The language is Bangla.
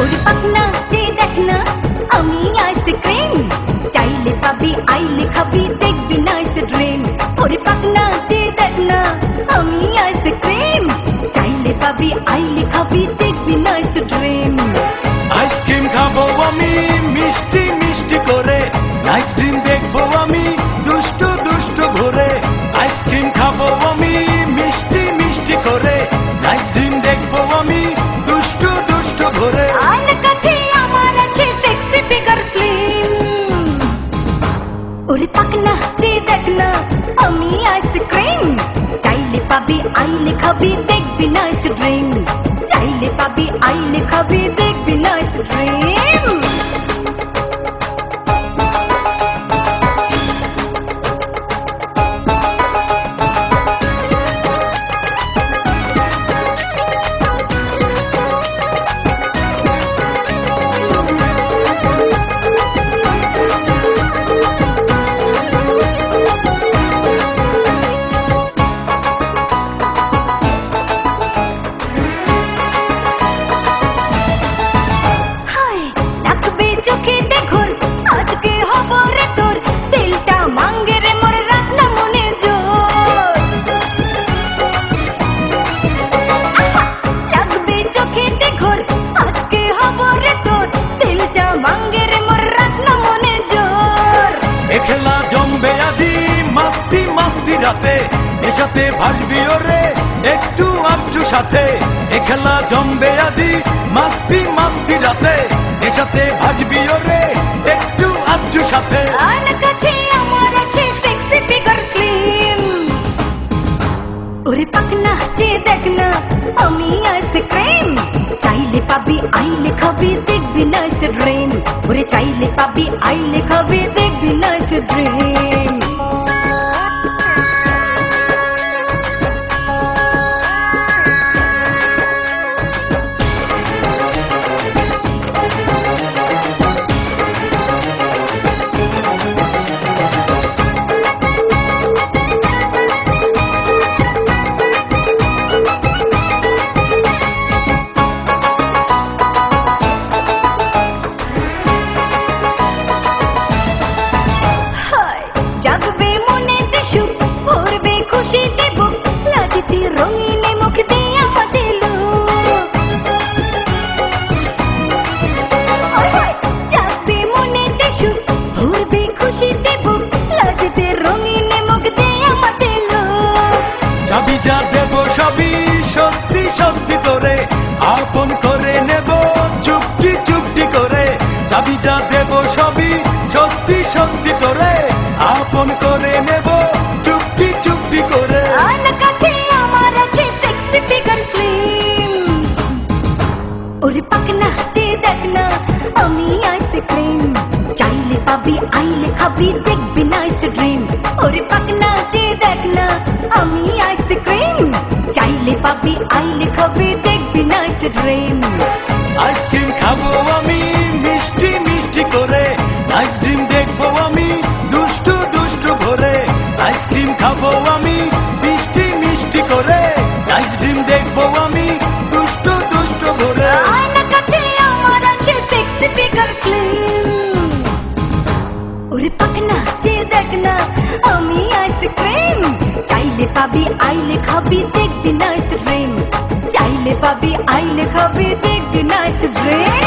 ওরে পাকনা যে দেখ না আমি আইসক্রিম চাইলে পাবি আইলে খাবি দেখবি নাইস ড্রিম ওরে পাকনা যে দেখ না আমি আইসক্রিম চাইলে পাবি আইলে খাবি দেখবি নাইস ড্রিম আইসক্রিম খাবো আমি মিষ্টি মিষ্টি করে নাইস ড্রিম দেখবো আমি দুষ্টু দুষ্টু ঘুরে আইসক্রিম খাবো আমি মিষ্টি মিষ্টি করে নাইস ড্রিম দেখবো আমি দুষ্টু দুষ্টু ঘুরে আর কাছে আমার আছে সেক্সি ফিগার স্লিম ওরে পাকনা যে দেখ না আমি আইসক্রিম চাইলে পাবি আইলে খাবি দেখবি নাইস ড্রিম চাইলে পাবি আইলে খাবি দেখবি নাইস ড্রিম চোখে দেখুন আজকে হব রে তোর দিলটা মাঙ্গে রে মোর রাখ না মনে জোর লাগবে চোখে দেখুন আজকে হব রে তোর দিলটা মাঙ্গে রে মোর রাখ না মনে জোর খেলা জমবে আজি মাস্তি মাস্তি রাতে এসাতে ভাজবি ওরে একটু আধটু সাথে খেলা জমবে আজি মাস্তি মাস্তি রাতে এসাতে ভাজবি ওরে একটু আধটু সাথে আর কাছে আমার আছে সেক্সি ফিগার স্লিম ওরে পাকনা যে দেখ না আমি আইসক্রিম চাইলে পাবি আইলে খাবি দেখবি নাইস ড্রিম ওরে চাইলে পাবি আইলে খাবি দেখবি নাইস ড্রিম জাগবে মনে দেশু ভরবে খুশি দেব লাজিতে রঙিনে মুখ দিয়ে আমাদের জাগবে মনে দেশু ভরবে খুশি দেব লাজিতে রঙিনে মুখ দিয়ে আমাদের চাবি যা দেব সবই সত্যি সত্যি তোরে আপন করে নেব চুপটি চুপটি করে চাবি যা দেব সবই সত্যি সত্যি তোরে আপন করে নেব চুপটি চুপটি করে আর কাছে আমার আছে সেক্সি ফিগার স্লিম ওরে পাকনা যে দেখ না আমি আইসক্রিম চাইলে পাবি আইলে খাবি দেখবি নাইস ড্রিম ওরে পাকনা যে দেখ না আমি আইসক্রিম চাইলে পাবি আইলে খাবি দেখবি নাইস ড্রিম আইসক্রিম খাবো আমি মিষ্টি মিষ্টি করে নাইস ড্রিম দেখবো আমি দুষ্টু দুষ্টু ভরে আইসক্রিম খাবো আমি মিষ্টি মিষ্টি করে নাইস ড্রিম দেখবো আমি দুষ্টু দুষ্টু ভরে আর কাছে আমার আছে সেক্সি ফিগার স্লিম ওরে পাকনা যে দেখ না আমি আইসক্রিম চাইলে পাবি আইলে খাবি দেখবি নাইস ড্রিম চাইলে পাবি আইলে খাবি দেখবি নাইস ড্রিম